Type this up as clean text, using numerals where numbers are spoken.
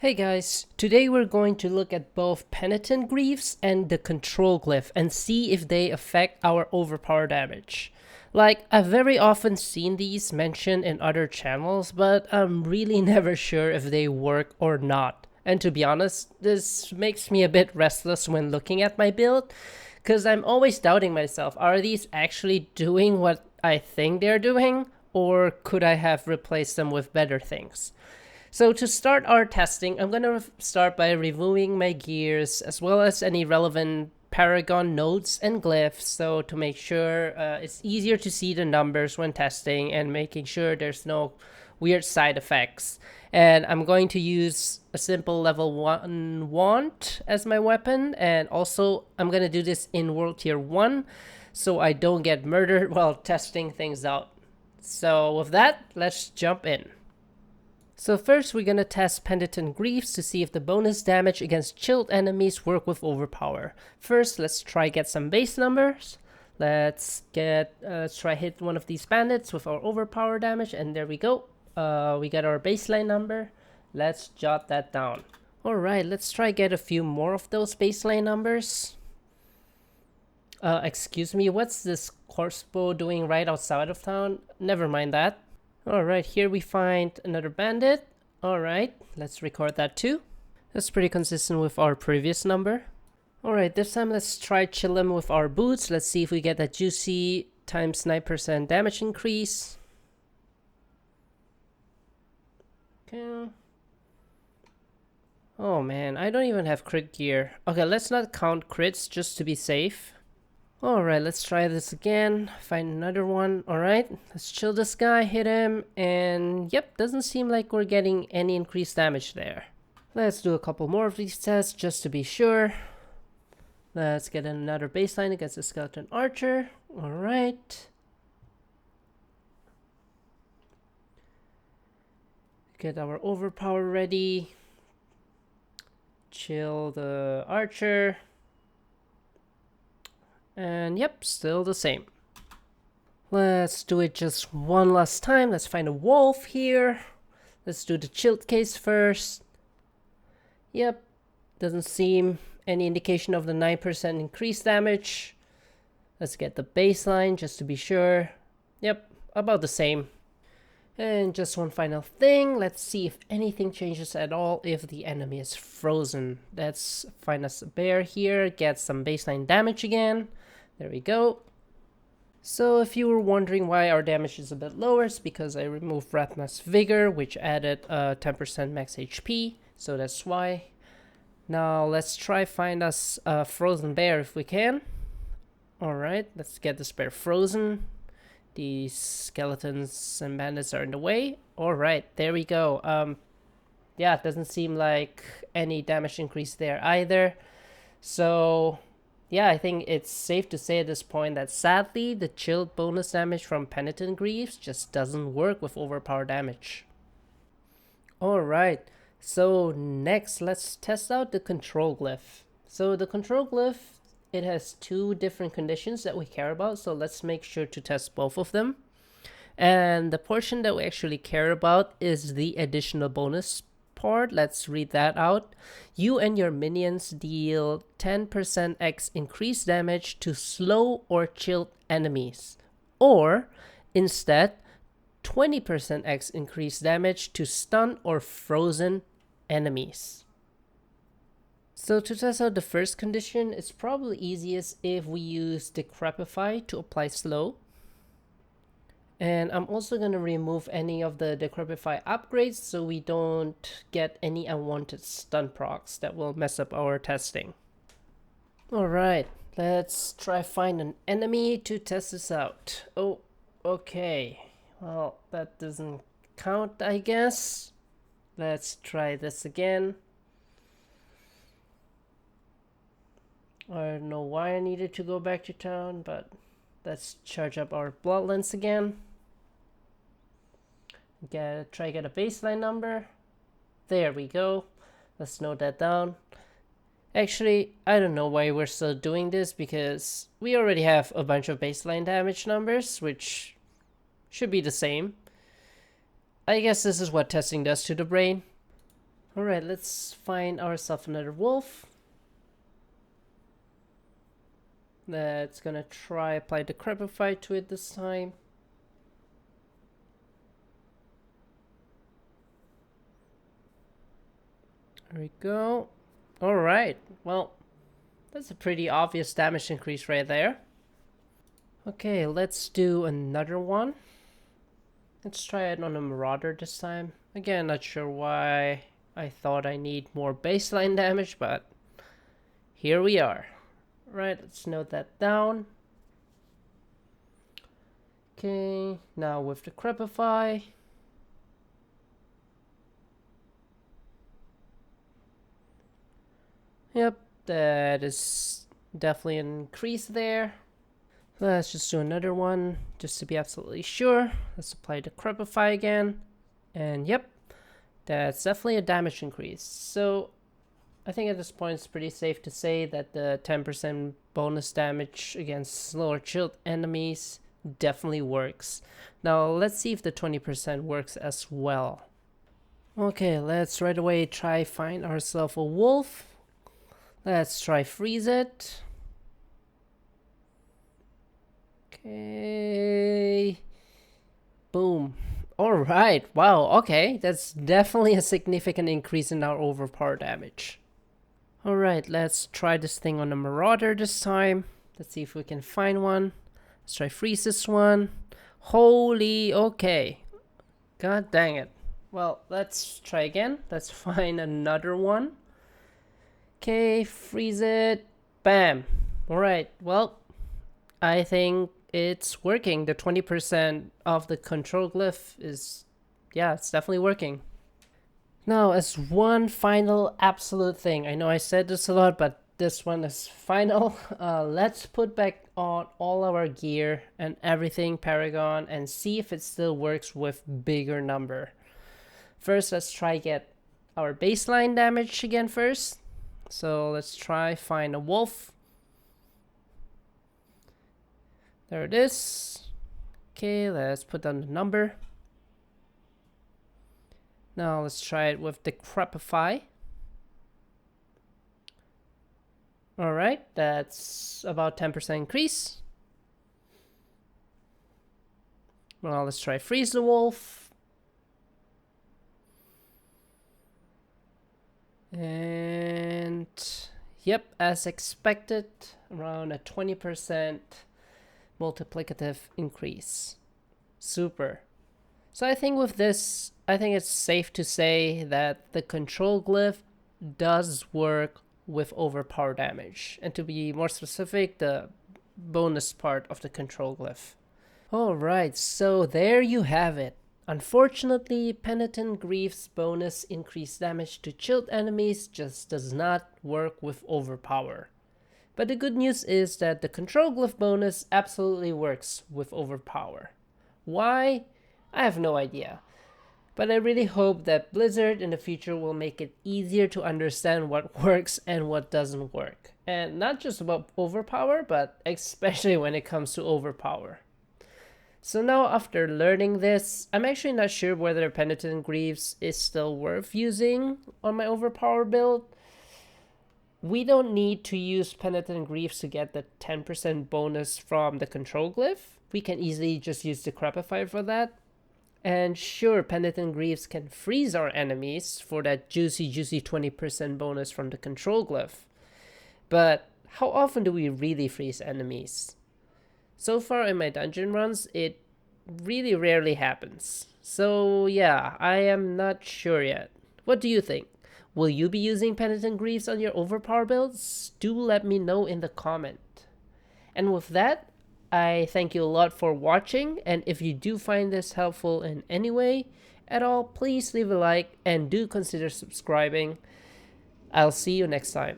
Hey guys, today we're going to look at both Penitent Greaves and the Control Glyph and see if they affect our overpower damage. Like, I've very often seen these mentioned in other channels, but I'm really never sure if they work or not. And to be honest, this makes me a bit restless when looking at my build, because I'm always doubting myself, are these actually doing what I think they're doing? Or could I have replaced them with better things? So to start our testing, I'm going to start by reviewing my gears as well as any relevant Paragon nodes and glyphs, so to make sure it's easier to see the numbers when testing and making sure there's no weird side effects. And I'm going to use a simple level 1 wand as my weapon, and also I'm going to do this in world tier 1 so I don't get murdered while testing things out. So with that, let's jump in. So first we're gonna test Penitent Greaves to see if the bonus damage against chilled enemies work with Overpower. First, let's try get some base numbers. Let's try hit one of these bandits with our Overpower damage, and there we go. We got our baseline number. Let's jot that down. Alright, let's try get a few more of those baseline numbers. Excuse me, what's this crossbow doing right outside of town? Never mind that. Alright, here we find another bandit. Alright, let's record that too. That's pretty consistent with our previous number. Alright, this time let's try chill him with our boots. Let's see if we get that juicy times 9% damage increase. Okay. Oh man, I don't even have crit gear. Okay, let's not count crits just to be safe. Alright, let's try this again. Find another one. Alright, let's chill this guy, hit him, and yep, doesn't seem like we're getting any increased damage there. Let's do a couple more of these tests just to be sure. Let's get another baseline against the skeleton archer. Alright. Get our overpower ready. Chill the archer. And yep, still the same. Let's do it just one last time. Let's find a wolf here. Let's do the chilled case first. Yep, doesn't seem any indication of the 9% increased damage. Let's get the baseline just to be sure. Yep, about the same. And just one final thing. Let's see if anything changes at all if the enemy is frozen. Let's find us a bear here. Get some baseline damage again. There we go. So if you were wondering why our damage is a bit lower, it's because I removed Ratna's Vigor, which added 10% max HP. So that's why. Now let's try find us a frozen bear if we can. Alright, let's get this bear frozen. These skeletons and bandits are in the way. Alright, there we go. Yeah, it doesn't seem like any damage increase there either. So yeah, I think it's safe to say at this point that sadly the chilled bonus damage from Penitent Greaves just doesn't work with overpower damage. Alright, so next let's test out the Control Glyph. So the Control Glyph, it has two different conditions that we care about, so let's make sure to test both of them. And the portion that we actually care about is the additional bonus part. Let's read that out. You and your minions deal 10% X increased damage to slow or chilled enemies, or instead 20% X increased damage to stun or frozen enemies. So to test out the first condition, it's probably easiest if we use Decrepify to apply slow. And I'm also going to remove any of the Decrepify upgrades so we don't get any unwanted stun procs that will mess up our testing. Alright, let's try find an enemy to test this out. Oh, okay. Well, that doesn't count, I guess. Let's try this again. I don't know why I needed to go back to town, but let's charge up our bloodlines again. Try get a baseline number. There we go. Let's note that down. Actually, I don't know why we're still doing this because we already have a bunch of baseline damage numbers, which should be the same. I guess this is what testing does to the brain. Alright, let's find ourselves another wolf. That's gonna try apply the Crepify to it this time. There we go. Alright, well, that's a pretty obvious damage increase right there. Okay, let's do another one. Let's try it on a Marauder this time. Again, not sure why I thought I need more baseline damage, but here we are. Right, let's note that down. Okay, now with the Crepify. Yep, that is definitely an increase there. Let's just do another one just to be absolutely sure. Let's apply the Crepify again. And yep, that's definitely a damage increase. So I think at this point it's pretty safe to say that the 10% bonus damage against slower chilled enemies definitely works. Now let's see if the 20% works as well. Okay, let's right away try find ourselves a wolf. Let's try freeze it. Okay. Boom. Alright, wow, okay. That's definitely a significant increase in our overpower damage. Alright, let's try this thing on a Marauder this time. Let's see if we can find one. Let's try freeze this one. Holy, okay. God dang it. Well, let's try again. Let's find another one. Okay, freeze it. Bam. Alright, well, I think it's working. The 20% of the control glyph is, yeah, it's definitely working. Now, as one final absolute thing, I know I said this a lot, but this one is final. Let's put back on all our gear and everything Paragon and see if it still works with bigger number. First, let's try get our baseline damage again first. So let's try find a wolf. There it is. Okay, let's put down the number. Now let's try it with the Crepify. Alright, that's about 10% increase. Well, let's try freeze the wolf. And yep, as expected, around a 20% multiplicative increase. Super. So I think with this, I think it's safe to say that the control glyph does work with overpower damage. And to be more specific, the bonus part of the control glyph. Alright, so there you have it. Unfortunately, Penitent Greaves' bonus increased damage to chilled enemies just does not work with Overpower. But the good news is that the Control Glyph bonus absolutely works with Overpower. Why? I have no idea. But I really hope that Blizzard in the future will make it easier to understand what works and what doesn't work. And not just about Overpower, but especially when it comes to Overpower. So now after learning this, I'm actually not sure whether Penitent Greaves is still worth using on my Overpower build. We don't need to use Penitent Greaves to get the 10% bonus from the control glyph. We can easily just use the Crepify for that. And sure, Penitent Greaves can freeze our enemies for that juicy 20% bonus from the control glyph. But how often do we really freeze enemies? So far in my dungeon runs, it really rarely happens. So yeah, I am not sure yet. What do you think? Will you be using Penitent Greaves on your Overpower builds? Do let me know in the comment. And with that, I thank you a lot for watching, and if you do find this helpful in any way at all, please leave a like and do consider subscribing. I'll see you next time.